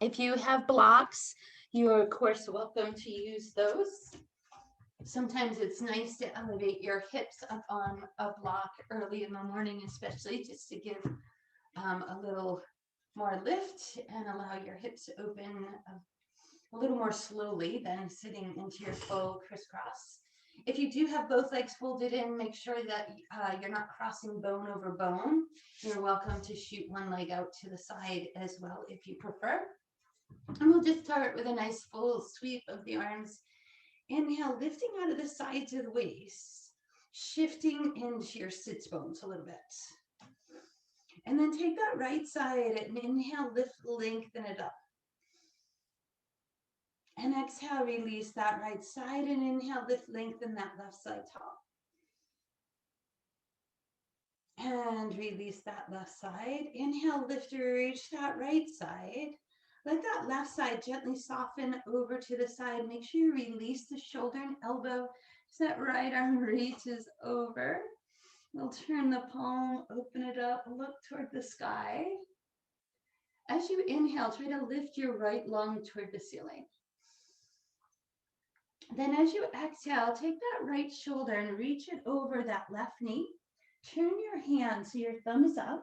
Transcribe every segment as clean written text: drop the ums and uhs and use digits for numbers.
If you have blocks, you're of course welcome to use those. Sometimes it's nice to elevate your hips up on a block early in the morning, especially just to give a little more lift and allow your hips to open a little more slowly than sitting into your full crisscross. If you do have both legs folded in, make sure that you're not crossing bone over bone. You're welcome to shoot one leg out to the side as well if you prefer. And we'll just start with a nice full sweep of the arms. Inhale, lifting out of the sides of the waist, shifting into your sits bones a little bit. And then take that right side and inhale, lift, lengthen it up. And exhale, release that right side and inhale, lift, lengthen that left side tall. And release that left side. Inhale, lift, reach that right side. Let that left side gently soften over to the side. Make sure you release the shoulder and elbow so that right arm reaches over. We'll turn the palm, open it up, look toward the sky. As you inhale, try to lift your right lung toward the ceiling. Then as you exhale, take that right shoulder and reach it over that left knee. Turn your hand so your thumb is up,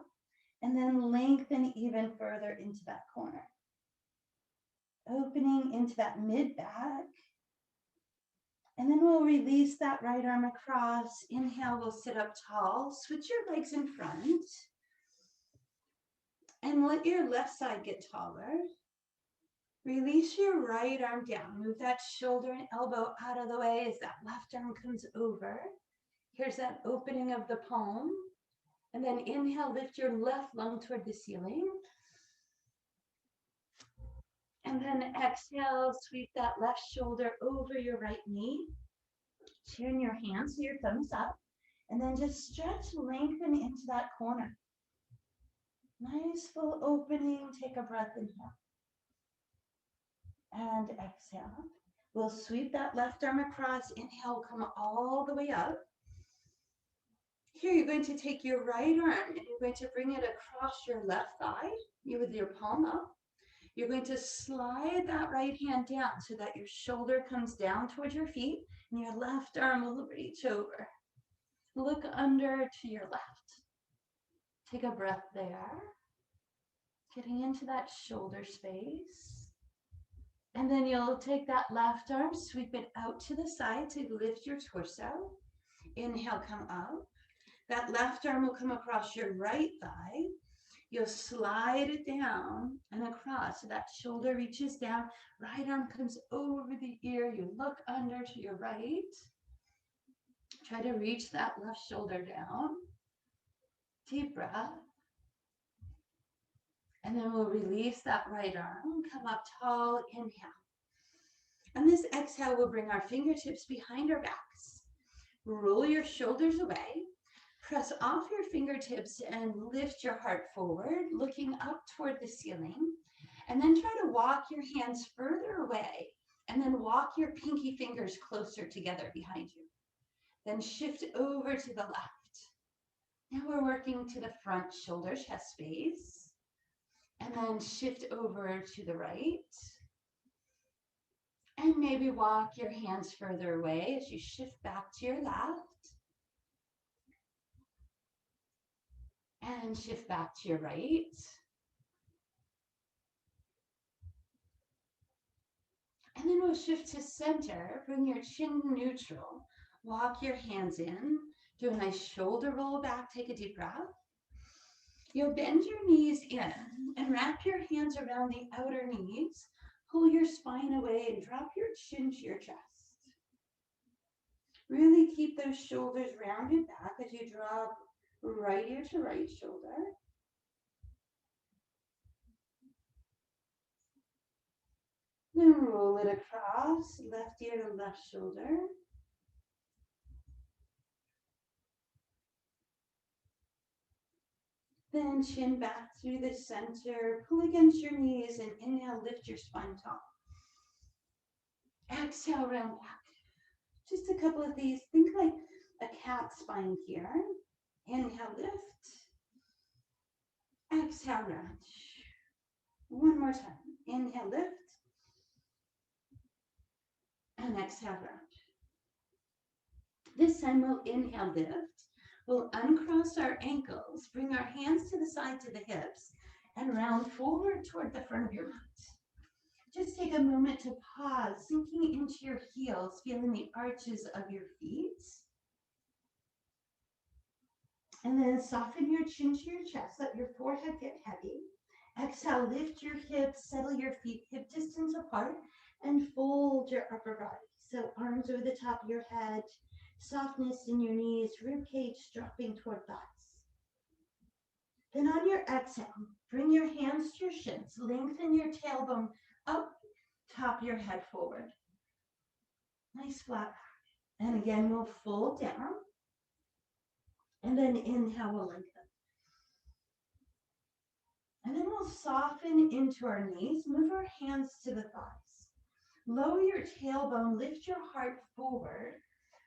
and then lengthen even further into that corner. Opening into that mid back. And then we'll release that right arm across. Inhale, we'll sit up tall. Switch your legs in front. And let your left side get taller. Release your right arm down. Move that shoulder and elbow out of the way as that left arm comes over. Here's that opening of the palm. And then inhale, lift your left lung toward the ceiling. And then exhale, sweep that left shoulder over your right knee. Turn your hands so your thumbs up. And then just stretch, lengthen into that corner. Nice full opening. Take a breath, inhale. And exhale. We'll sweep that left arm across. Inhale, come all the way up. Here, you're going to take your right arm and you're going to bring it across your left thigh, with your palm up. You're going to slide that right hand down so that your shoulder comes down towards your feet and your left arm will reach over. Look under to your left. Take a breath there. Getting into that shoulder space. And then you'll take that left arm, sweep it out to the side to lift your torso. Inhale, come up. That left arm will come across your right thigh. You'll slide it down and across so that shoulder reaches down. Right arm comes over the ear. You look under to your right. Try to reach that left shoulder down. Deep breath. And then we'll release that right arm. Come up tall, inhale. And this exhale will bring our fingertips behind our backs. Roll your shoulders away. Press off your fingertips and lift your heart forward, looking up toward the ceiling. And then try to walk your hands further away and then walk your pinky fingers closer together behind you. Then shift over to the left. Now we're working to the front shoulder chest space. And then shift over to the right. And maybe walk your hands further away as you shift back to your left. And shift back to your right. And then we'll shift to center. Bring your chin neutral. Walk your hands in. Do a nice shoulder roll back. Take a deep breath. You'll bend your knees in and wrap your hands around the outer knees. Pull your spine away and drop your chin to your chest. Really keep those shoulders rounded back as you drop right ear to right shoulder. Then roll it across, left ear to left shoulder. Then chin back through the center, pull against your knees and inhale, lift your spine tall. Exhale, round back. Just a couple of these. Think like a cat spine here. Inhale, lift. Exhale, round. One more time. Inhale, lift. And exhale, round. This time we'll inhale, lift. We'll uncross our ankles, bring our hands to the sides of the hips, and round forward toward the front of your mat. Just take a moment to pause, sinking into your heels, feeling the arches of your feet. And then soften your chin to your chest, let your forehead get heavy. Exhale, lift your hips, settle your feet hip distance apart, and fold your upper body. So arms over the top of your head, softness in your knees, rib cage dropping toward thighs. Then on your exhale, bring your hands to your shins, lengthen your tailbone up, top your head forward. Nice flat back. And again, we'll fold down. And then inhale, we'll lengthen. And then we'll soften into our knees, move our hands to the thighs. Lower your tailbone, lift your heart forward,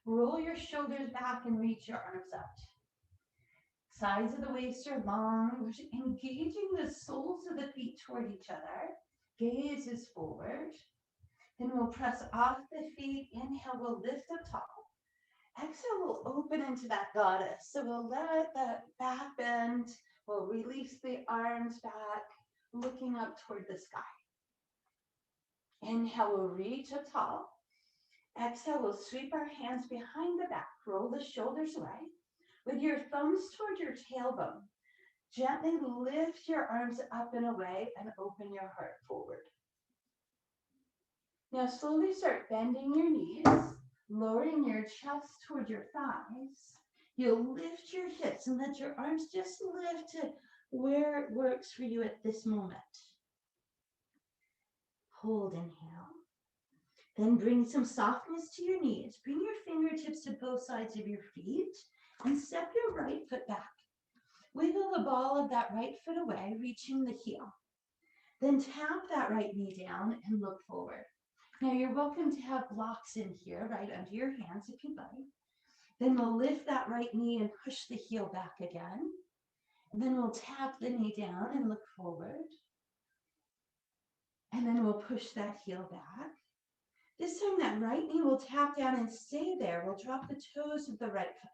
roll your shoulders back and reach your arms out. Sides of the waist are long, we're engaging the soles of the feet toward each other. Gaze is forward. Then we'll press off the feet, inhale, we'll lift up tall. Exhale, we'll open into that goddess. So we'll let the back bend. We'll release the arms back, looking up toward the sky. Inhale, we'll reach up tall. Exhale, we'll sweep our hands behind the back. Roll the shoulders away. With your thumbs toward your tailbone, gently lift your arms up and away and open your heart forward. Now slowly start bending your knees, lowering your chest toward your thighs. You'll lift your hips and let your arms just lift to where it works for you at this moment. Hold, inhale. Then bring some softness to your knees. Bring your fingertips to both sides of your feet and step your right foot back. Wiggle the ball of that right foot away, reaching the heel. Then tap that right knee down and look forward. Now you're welcome to have blocks in here, right under your hands if you'd like. Then we'll lift that right knee and push the heel back again. And then we'll tap the knee down and look forward. And then we'll push that heel back. This time that right knee will tap down and stay there. We'll drop the toes of the right foot.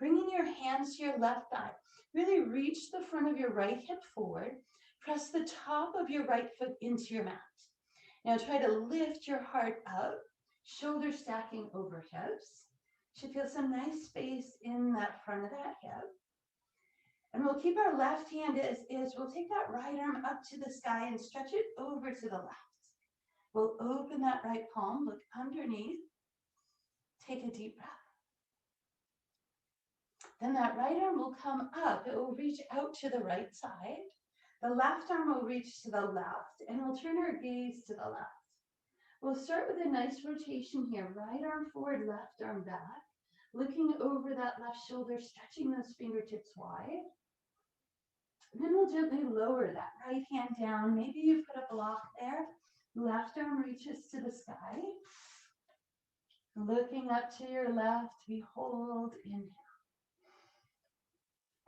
Bringing your hands to your left thigh. Really reach the front of your right hip forward. Press the top of your right foot into your mat. Now try to lift your heart up, shoulders stacking over hips. Should feel some nice space in that front of that hip. And we'll keep our left hand as is. We'll take that right arm up to the sky and stretch it over to the left. We'll open that right palm, look underneath. Take a deep breath. Then that right arm will come up. It will reach out to the right side. The left arm will reach to the left, and we'll turn our gaze to the left. We'll start with a nice rotation here. Right arm forward, left arm back. Looking over that left shoulder, stretching those fingertips wide. And then we'll gently lower that right hand down. Maybe you put a block there. Left arm reaches to the sky. Looking up to your left, behold, inhale.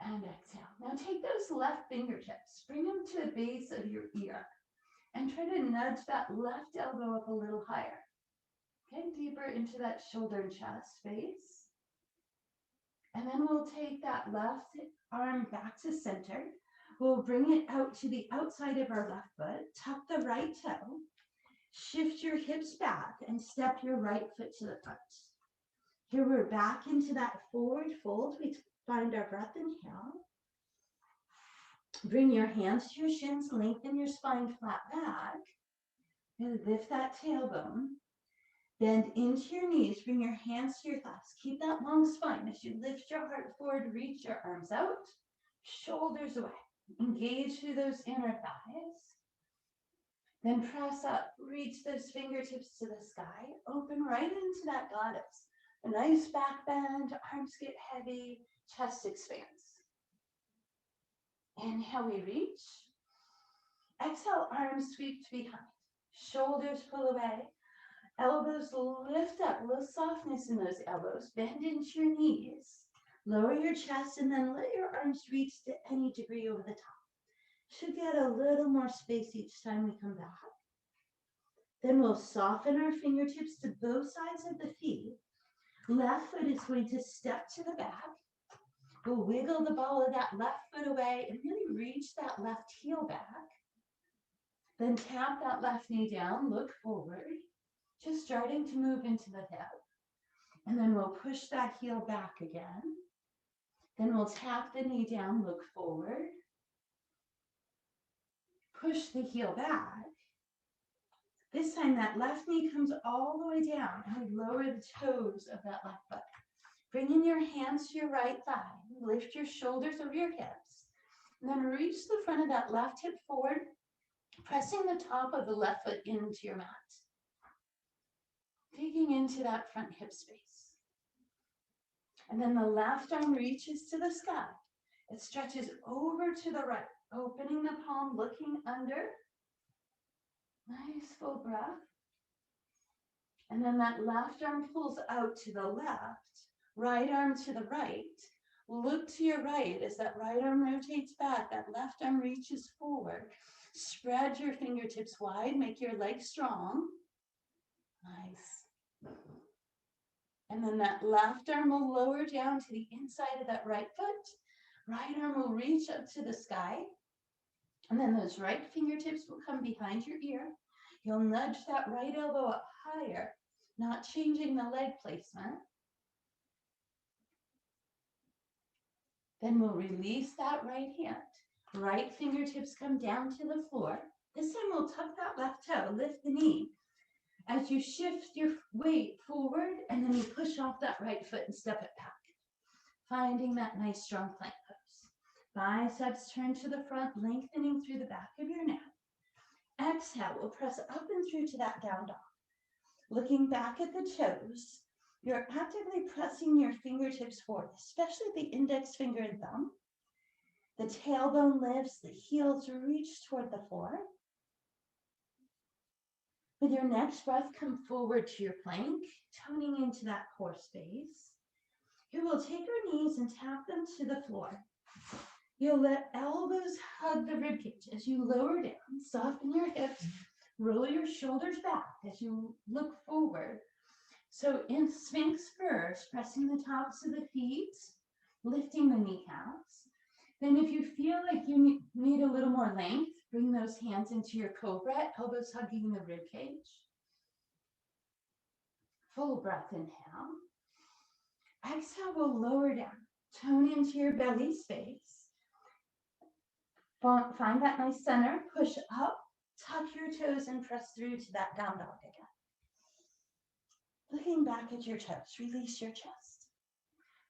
And exhale. Now take those left fingertips, bring them to the base of your ear, and try to nudge that left elbow up a little higher. Get deeper into that shoulder and chest space. And then we'll take that left arm back to center. We'll bring it out to the outside of our left foot, tuck the right toe, shift your hips back, and step your right foot to the front. Here we're back into that forward fold. We find our breath, inhale. Bring your hands to your shins, lengthen your spine flat back. And lift that tailbone. Bend into your knees, bring your hands to your thighs. Keep that long spine as you lift your heart forward, reach your arms out, shoulders away. Engage through those inner thighs. Then press up, reach those fingertips to the sky, open right into that goddess. A nice back bend, arms get heavy, chest expands. Inhale, we reach. Exhale, arms sweep to behind. Shoulders pull away. Elbows lift up, a little softness in those elbows. Bend into your knees. Lower your chest and then let your arms reach to any degree over the top. Should get a little more space each time we come back. Then we'll soften our fingertips to both sides of the feet. Left foot is going to step to the back. We'll wiggle the ball of that left foot away and really reach that left heel back. Then tap that left knee down, look forward, just starting to move into the hip. And then we'll push that heel back again. Then we'll tap the knee down, look forward. Push the heel back. This time that left knee comes all the way down and we lower the toes of that left foot. Bring in your hands to your right thigh. Lift your shoulders over your hips. And then reach the front of that left hip forward, pressing the top of the left foot into your mat. Digging into that front hip space. And then the left arm reaches to the sky. It stretches over to the right, opening the palm, looking under. Nice full breath. And then that left arm pulls out to the left, right arm to the right. Look to your right as that right arm rotates back, that left arm reaches forward. Spread your fingertips wide, make your legs strong. Nice. And then that left arm will lower down to the inside of that right foot. Right arm will reach up to the sky. And then those right fingertips will come behind your ear. You'll nudge that right elbow up higher, not changing the leg placement. Then we'll release that right hand. Right fingertips come down to the floor. This time we'll tuck that left toe, lift the knee. As you shift your weight forward, and then you push off that right foot and step it back. Finding that nice strong plank pose. Biceps turn to the front, lengthening through the back of your neck. Exhale, we'll press up and through to that down dog. Looking back at the toes, you're actively pressing your fingertips forward, especially the index finger and thumb. The tailbone lifts, the heels reach toward the floor. With your next breath, come forward to your plank, toning into that core space. You will take your knees and tap them to the floor. You'll let elbows hug the ribcage as you lower down, soften your hips, roll your shoulders back as you look forward. So in Sphinx first, pressing the tops of the feet, lifting the kneecaps. Then if you feel like you need a little more length, bring those hands into your cobra, elbows hugging the ribcage. Full breath, inhale. Exhale, we'll lower down, tone into your belly space. Find that nice center, push up, tuck your toes and press through to that down dog again. Looking back at your toes, release your chest.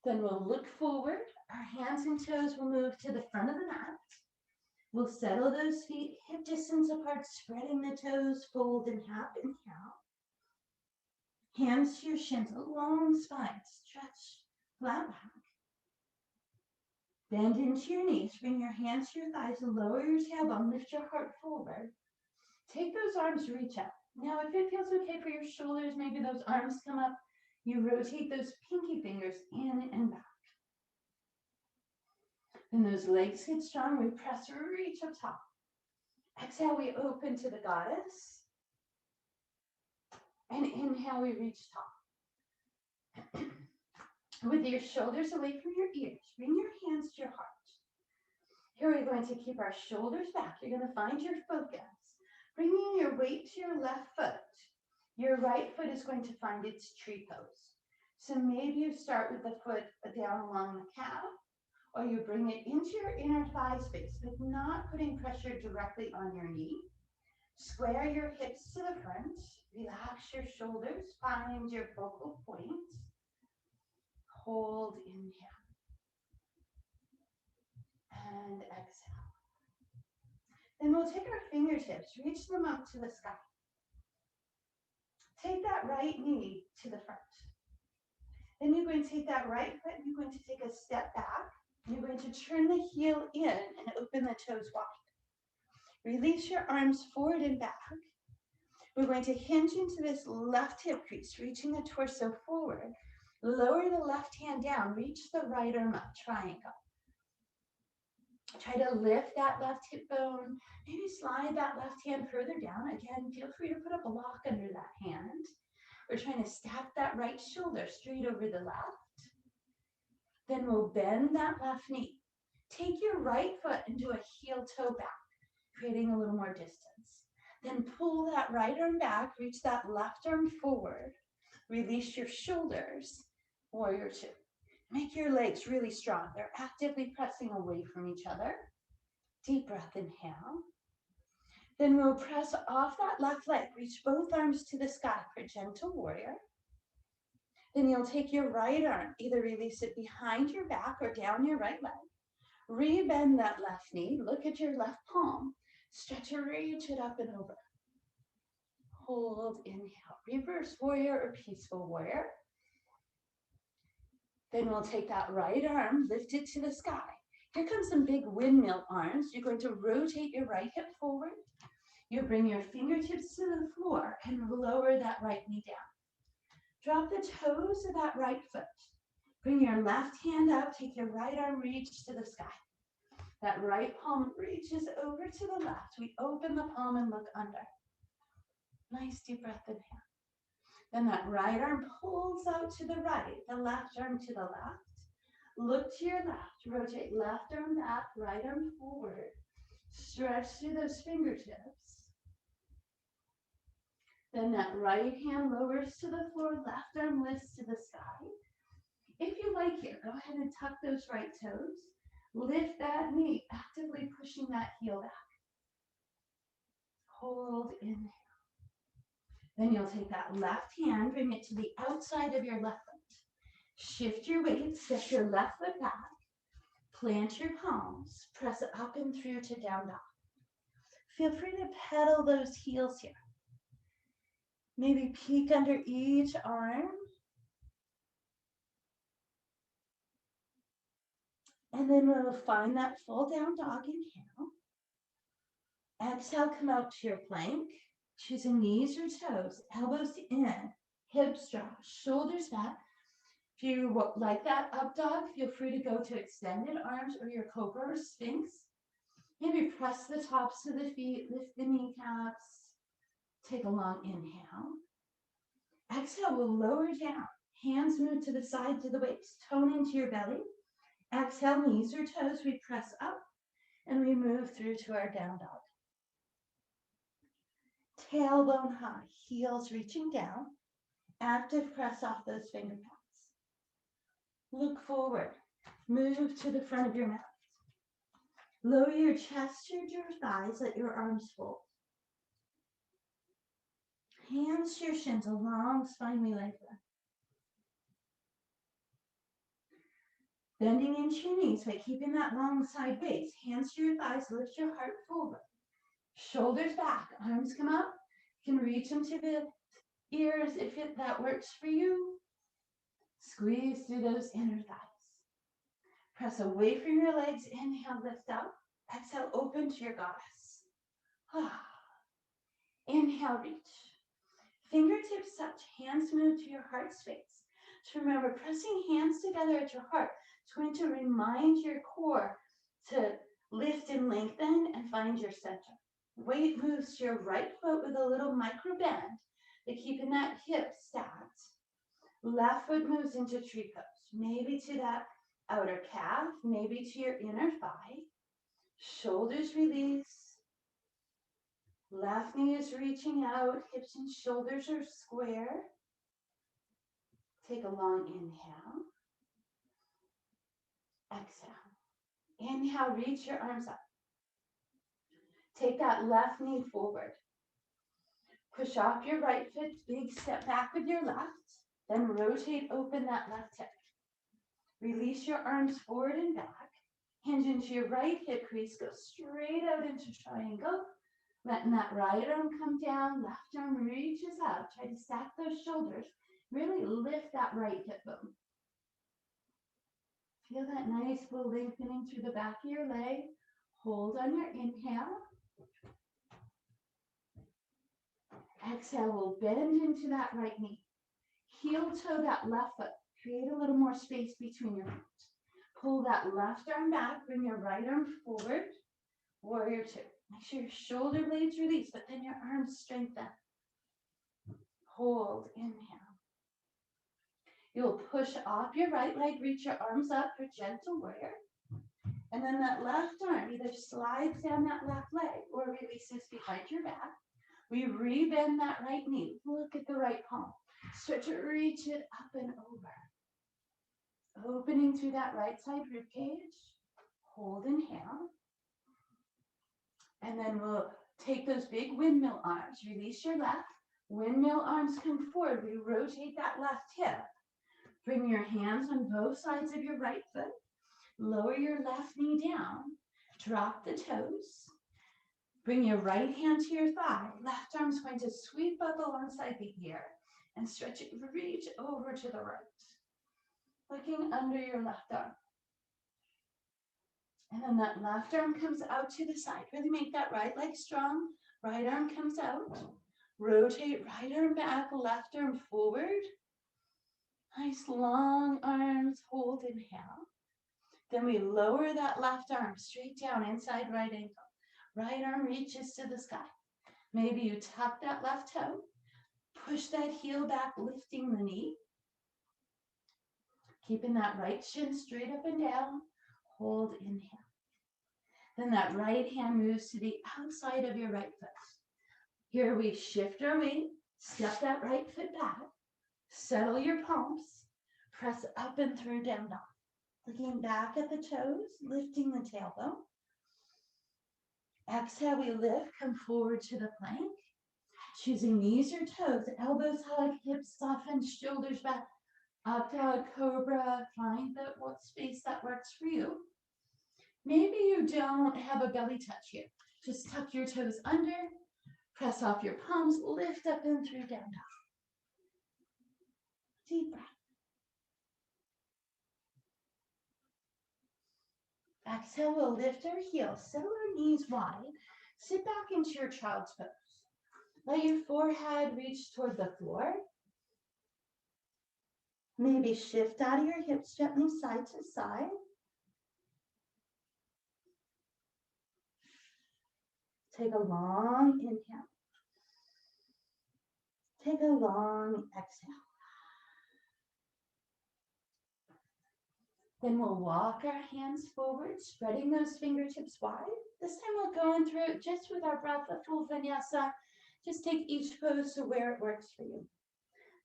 Then we'll look forward. Our hands and toes will move to the front of the mat. We'll settle those feet hip distance apart, spreading the toes, fold in half, inhale. Hands to your shins, a long spine, stretch flat back. Bend into your knees, bring your hands to your thighs, lower your tailbone, lift your heart forward. Take those arms, reach up. Now, if it feels okay for your shoulders, maybe those arms come up, you rotate those pinky fingers in and back. Then those legs get strong, we press or reach up top. Exhale, we open to the goddess. And inhale, we reach top. With your shoulders away from your ears, bring your hands to your heart. Here we're going to keep our shoulders back. You're going to find your focus. Bringing your weight to your left foot. Your right foot is going to find its tree pose. So maybe you start with the foot down along the calf, or you bring it into your inner thigh space, but not putting pressure directly on your knee. Square your hips to the front. Relax your shoulders. Find your focal point. Hold, inhale. And exhale. Then we'll take our fingertips, reach them up to the sky. Take that right knee to the front. Then you're going to take that right foot and you're going to take a step back. You're going to turn the heel in and open the toes wide. Release your arms forward and back. We're going to hinge into this left hip crease, reaching the torso forward. Lower the left hand down, reach the right arm up, triangle. Try to lift that left hip bone. Maybe slide that left hand further down. Again, feel free to put a block under that hand. We're trying to stack that right shoulder straight over the left. Then we'll bend that left knee. Take your right foot into a heel toe back, creating a little more distance. Then pull that right arm back, reach that left arm forward. Release your shoulders, warrior two. Make your legs really strong. They're actively pressing away from each other. Deep breath, inhale. Then we'll press off that left leg. Reach both arms to the sky for gentle warrior. Then you'll take your right arm, either release it behind your back or down your right leg. Rebend that left knee. Look at your left palm. Stretch it, reach it up and over. Hold, inhale. Reverse warrior or peaceful warrior. Then we'll take that right arm, lift it to the sky. Here comes some big windmill arms. You're going to rotate your right hip forward. You bring your fingertips to the floor and lower that right knee down. Drop the toes of that right foot. Bring your left hand out. Take your right arm, reach to the sky. That right palm reaches over to the left. We open the palm and look under. Nice deep breath, inhale. Then that right arm pulls out to the right, the left arm to the left. Look to your left, rotate left arm back, right arm forward. Stretch through those fingertips. Then that right hand lowers to the floor, left arm lifts to the sky. If you like here, go ahead and tuck those right toes. Lift that knee, actively pushing that heel back. Hold, inhale. Then you'll take that left hand, bring it to the outside of your left foot. Shift your weight, step your left foot back. Plant your palms, press it up and through to down dog. Feel free to pedal those heels here. Maybe peek under each arm. And then we'll find that full down dog, inhale. Exhale, come out to your plank. Choosing knees or toes, elbows in, hips drop, shoulders back. If you like that up dog, feel free to go to extended arms or your cobra or sphinx. Maybe press the tops of the feet, lift the kneecaps. Take a long inhale. Exhale, we'll lower down. Hands move to the side to the waist. Tone into your belly. Exhale, knees or toes, we press up and we move through to our down dog. Tailbone high, heels reaching down. Active press off those finger pads. Look forward. Move to the front of your mat. Lower your chest to your thighs, let your arms fold. Hands to your shins, a long spine we lengthen. Bending into your knees by keeping that long side base. Hands to your thighs, lift your heart forward. Shoulders back, arms come up. You can reach them to the ears if that works for you. Squeeze through those inner thighs. Press away from your legs. Inhale, lift up. Exhale, open to your goddess. Inhale, reach. Fingertips touch, hands move to your heart space. So remember, pressing hands together at your heart is going to remind your core to lift and lengthen and find your center. Weight moves to your right foot with a little micro bend to keeping that hip stacked. Left foot moves into tree pose, maybe to that outer calf, maybe to your inner thigh. Shoulders release. Left knee is reaching out, hips and shoulders are square. Take a long inhale. Exhale. Inhale, reach your arms up. Take that left knee forward. Push off your right foot, big step back with your left. Then rotate open that left hip. Release your arms forward and back. Hinge into your right hip crease, go straight out into triangle. Letting that right arm come down, left arm reaches up. Try to stack those shoulders. Really lift that right hip bone. Feel that nice flow lengthening through the back of your leg. Hold on your inhale. Exhale, we'll bend into that right knee. Heel toe that left foot. Create a little more space between your feet. Pull that left arm back, bring your right arm forward, warrior two. Make sure your shoulder blades release, but then your arms strengthen. Hold, inhale. You'll push off your right leg, reach your arms up for gentle warrior. And then that left arm either slides down that left leg or releases behind your back. We rebend that right knee. Look at the right palm. Start to reach it up and over. Opening through that right side rib cage. Hold, inhale. And then we'll take those big windmill arms. Release your left. Windmill arms come forward. We rotate that left hip. Bring your hands on both sides of your right foot. Lower your left knee down. Drop the toes. Bring your right hand to your thigh. Left arm's going to sweep up alongside the ear and stretch it, reach over to the right. Looking under your left arm. And then that left arm comes out to the side. Really make that right leg strong. Right arm comes out. Rotate right arm back, left arm forward. Nice long arms, hold, inhale. Then we lower that left arm straight down inside right ankle. Right arm reaches to the sky. Maybe you tuck that left toe. Push that heel back, lifting the knee. Keeping that right shin straight up and down. Hold, inhale. Then that right hand moves to the outside of your right foot. Here we shift our weight, step that right foot back, settle your palms, press up and through down dog. Looking back at the toes, lifting the tailbone. Exhale, we lift, come forward to the plank. Choosing knees or toes, elbows hug, hips soften, shoulders back. Up dog, cobra, find what space that works for you. Maybe you don't have a belly touch here. Just tuck your toes under, press off your palms, lift up and through down dog. Deep breath. Exhale, we'll lift our heels, settle our knees wide, sit back into your child's pose. Let your forehead reach toward the floor. Maybe shift out of your hips gently side to side. Take a long inhale. Take a long exhale. Then we'll walk our hands forward, spreading those fingertips wide. This time we'll go in through it just with our breath, a full vinyasa. Just take each pose to where it works for you.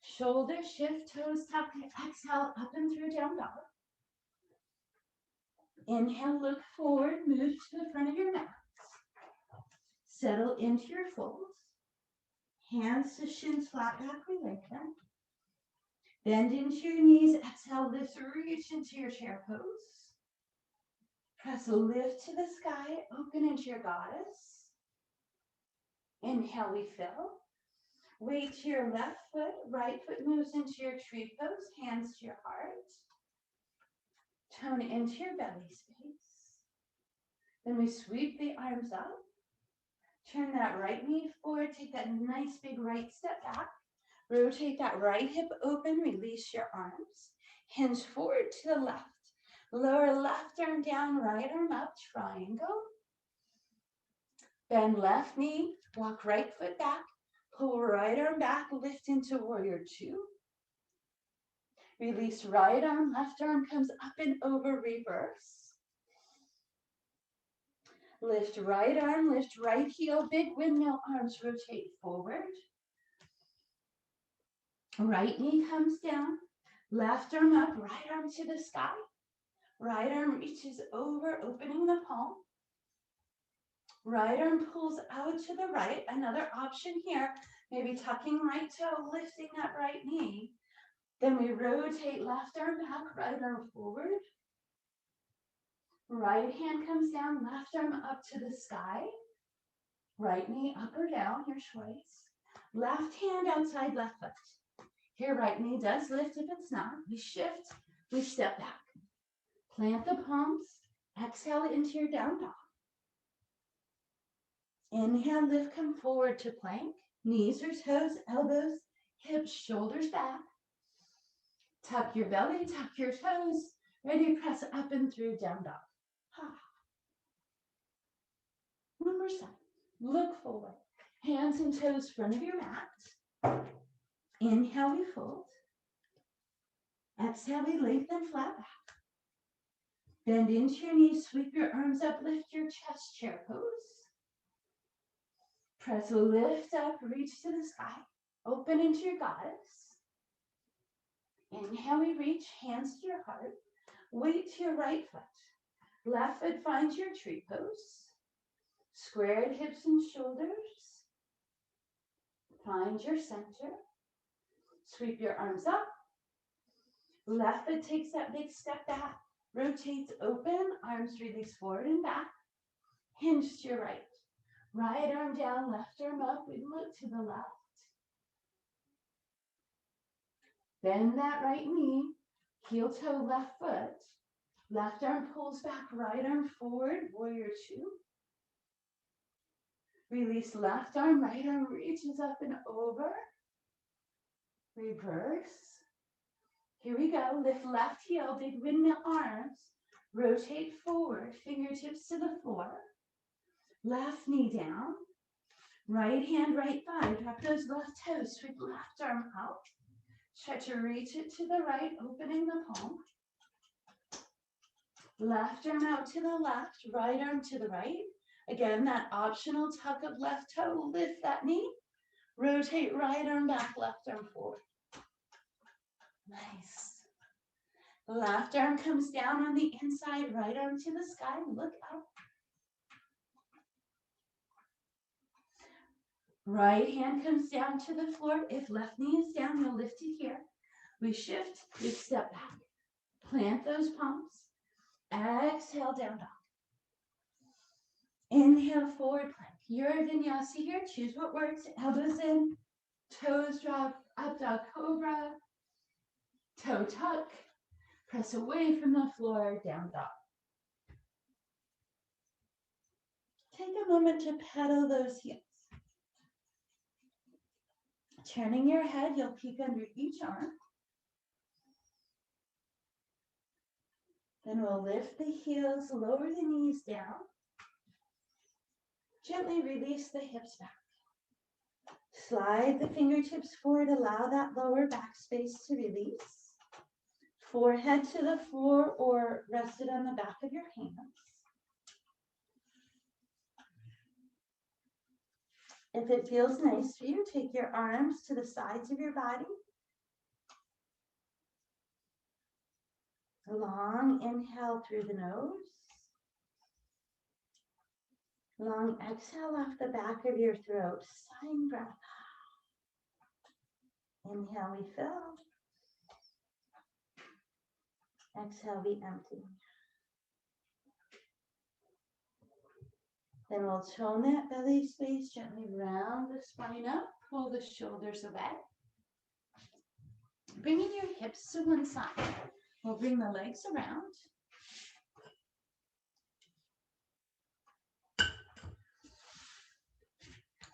Shoulder shift, toes tuck, exhale, up and through down dog. Inhale, look forward, move to the front of your mat. Settle into your folds. Hands to shins flat back, we lengthen. Bend into your knees, exhale, lift, reach into your chair pose. Press a lift to the sky, open into your goddess. Inhale, we fill. Weight to your left foot, right foot moves into your tree pose, hands to your heart. Tone into your belly space. Then we sweep the arms up. Turn that right knee forward, take that nice big right step back. Rotate that right hip open, release your arms. Hinge forward to the left. Lower left arm down, right arm up, triangle. Bend left knee, walk right foot back. Pull right arm back, lift into warrior two. Release right arm, left arm comes up and over, reverse. Lift right arm, lift right heel, big windmill arms, rotate forward. Right knee comes down, left arm up, right arm to the sky. Right arm reaches over, opening the palm. Right arm pulls out to the right. Another option here, maybe tucking right toe, lifting that right knee. Then we rotate left arm back, right arm forward. Right hand comes down, left arm up to the sky. Right knee up or down, your choice. Left hand outside left foot. Here, right knee does lift if it's not. We shift, we step back. Plant the palms, exhale into your down dog. Inhale, lift, come forward to plank. Knees or toes, elbows, hips, shoulders back. Tuck your belly, tuck your toes. Ready, press up and through, down dog. One more side. Look forward. Hands and toes front of your mat. Inhale, we fold. Exhale, we lengthen flat back. Bend into your knees, sweep your arms up, lift your chest, chair pose. Press a lift up, reach to the sky. Open into your goddess. Inhale, we reach, hands to your heart. Weight to your right foot. Left foot finds your tree pose. Squared hips and shoulders. Find your center. Sweep your arms up. Left foot takes that big step back. Rotates open, arms release forward and back. Hinge to your right. Right arm down, left arm up. We look to the left. Bend that right knee. Heel toe left foot. Left arm pulls back, right arm forward. Warrior two. Release left arm, right arm reaches up and over. Reverse. Here we go. Lift left heel, big windmill arms. Rotate forward, fingertips to the floor. Left knee down. Right hand, right thigh. Drop those left toes. Sweep left arm out. Try to reach it to the right, opening the palm. Left arm out to the left, right arm to the right. Again, that optional tuck of left toe. Lift that knee. Rotate right arm back, left arm forward. Nice. Left arm comes down on the inside, right arm to the sky. Look up. Right hand comes down to the floor. If left knee is down, you'll lift it here. We shift, we step back. Plant those palms. Exhale, down dog. Inhale, forward plank. Your vinyasa here. Choose what works. Elbows in, toes drop, up dog cobra, toe tuck. Press away from the floor, down dog. Take a moment to pedal those heels. Turning your head, you'll peek under each arm. Then we'll lift the heels, lower the knees down. Gently release the hips back. Slide the fingertips forward, allow that lower back space to release. Forehead to the floor or rested on the back of your hands. If it feels nice for you, take your arms to the sides of your body. Long inhale through the nose. Long exhale off the back of your throat. Sighing breath. Inhale, we fill. Exhale, we empty. Then we'll tone that belly space, gently round the spine up, pull the shoulders away. Bringing your hips to one side. We'll bring the legs around.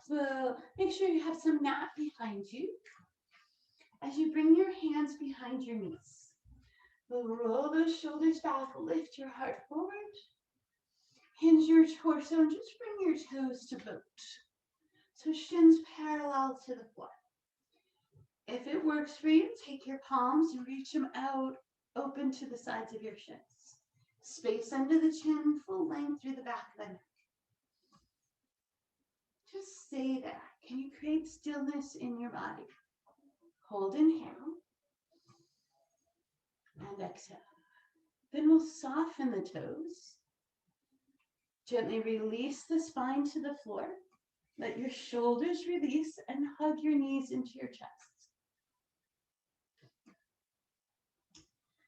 So make sure you have some mat behind you. As you bring your hands behind your knees, we'll roll those shoulders back, lift your heart forward. Hinge your torso and just bring your toes to boot. So shins parallel to the floor. If it works for you, take your palms and reach them out, open to the sides of your shins. Space under the chin, full length through the back of the neck. Just stay there. Can you create stillness in your body? Hold, inhale, and exhale. Then we'll soften the toes. Gently release the spine to the floor. Let your shoulders release and hug your knees into your chest.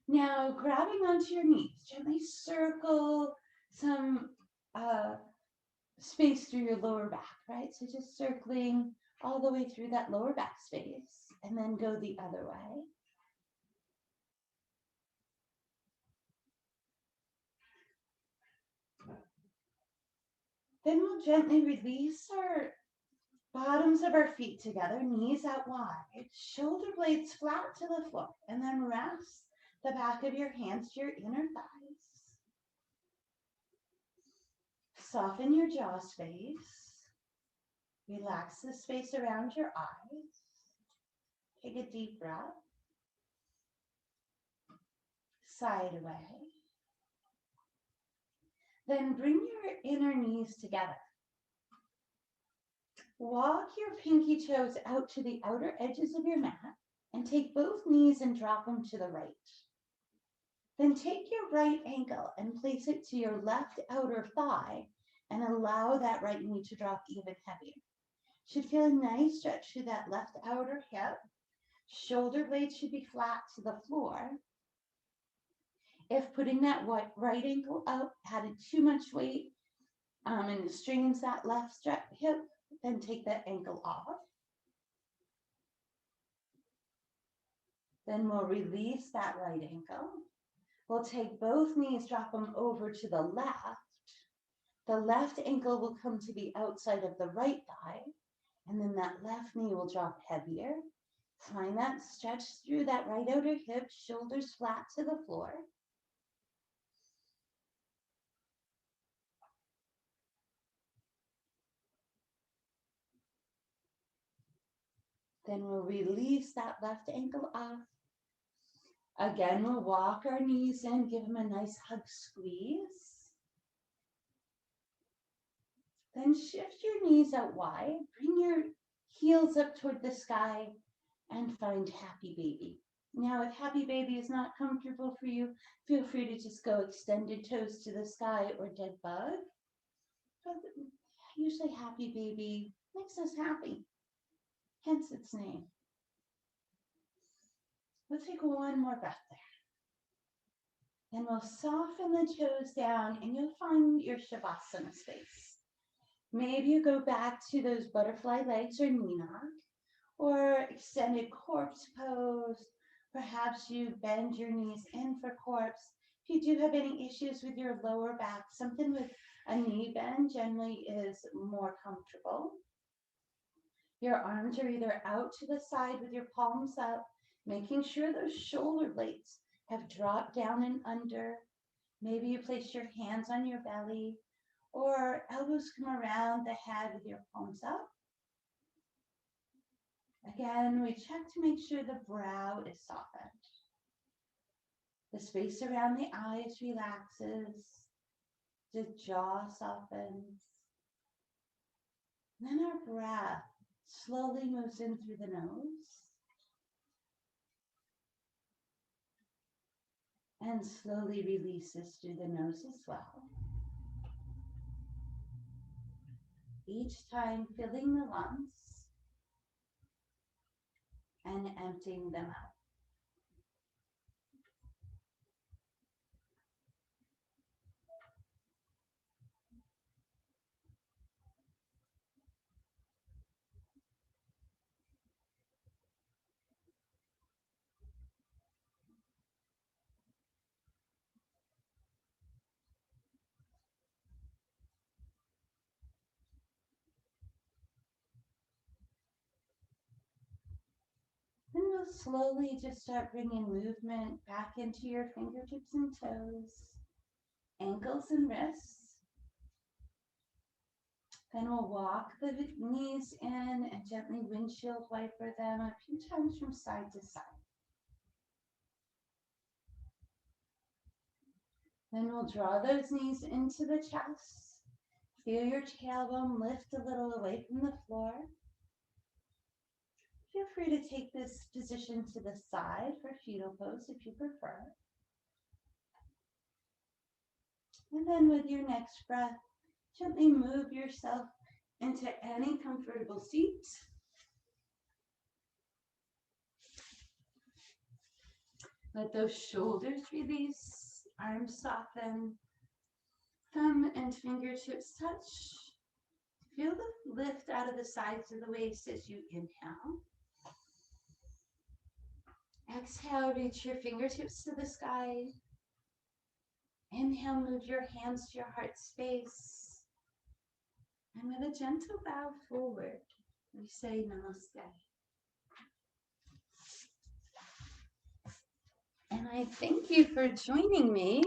Now, grabbing onto your knees, gently circle some space through your lower back, right? So just circling all the way through that lower back space and then go the other way. Then we'll gently release our bottoms of our feet together, knees out wide, shoulder blades flat to the floor, and then rest the back of your hands to your inner thighs. Soften your jaw space. Relax the space around your eyes. Take a deep breath. Side away. Then bring your inner knees together. Walk your pinky toes out to the outer edges of your mat and take both knees and drop them to the right. Then take your right ankle and place it to your left outer thigh and allow that right knee to drop even heavier. Should feel a nice stretch through that left outer hip. Shoulder blades should be flat to the floor. If putting that right ankle out added too much weight and strains that left hip, then take that ankle off. Then we'll release that right ankle. We'll take both knees, drop them over to the left. The left ankle will come to the outside of the right thigh, and then that left knee will drop heavier. Find that stretch through that right outer hip, shoulders flat to the floor. Then we'll release that left ankle off. Again, we'll walk our knees in, give them a nice hug squeeze. Then shift your knees out wide, bring your heels up toward the sky and find happy baby. Now, if happy baby is not comfortable for you, feel free to just go extended toes to the sky or dead bug. But usually happy baby makes us happy, hence its name. We'll take one more breath there. Then we'll soften the toes down and you'll find your Shavasana space. Maybe you go back to those butterfly legs or knee knock, or extended corpse pose. Perhaps you bend your knees in for corpse. If you do have any issues with your lower back, something with a knee bend generally is more comfortable. Your arms are either out to the side with your palms up, making sure those shoulder blades have dropped down and under. Maybe you place your hands on your belly, or elbows come around the head with your palms up. Again, we check to make sure the brow is softened. The space around the eyes relaxes. The jaw softens. And then our breath slowly moves in through the nose. And slowly releases through the nose as well. Each time filling the lungs and emptying them out. Then we'll slowly just start bringing movement back into your fingertips and toes, ankles and wrists. Then we'll walk the knees in and gently windshield wiper them a few times from side to side. Then we'll draw those knees into the chest. Feel your tailbone lift a little away from the floor. Feel free to take this position to the side for fetal pose if you prefer. And then with your next breath, gently move yourself into any comfortable seat. Let those shoulders release, arms soften, thumb and fingertips touch. Feel the lift out of the sides of the waist as you inhale. Exhale, reach your fingertips to the sky. Inhale, move your hands to your heart space. And with a gentle bow forward, we say namaste. And And I thank you for joining me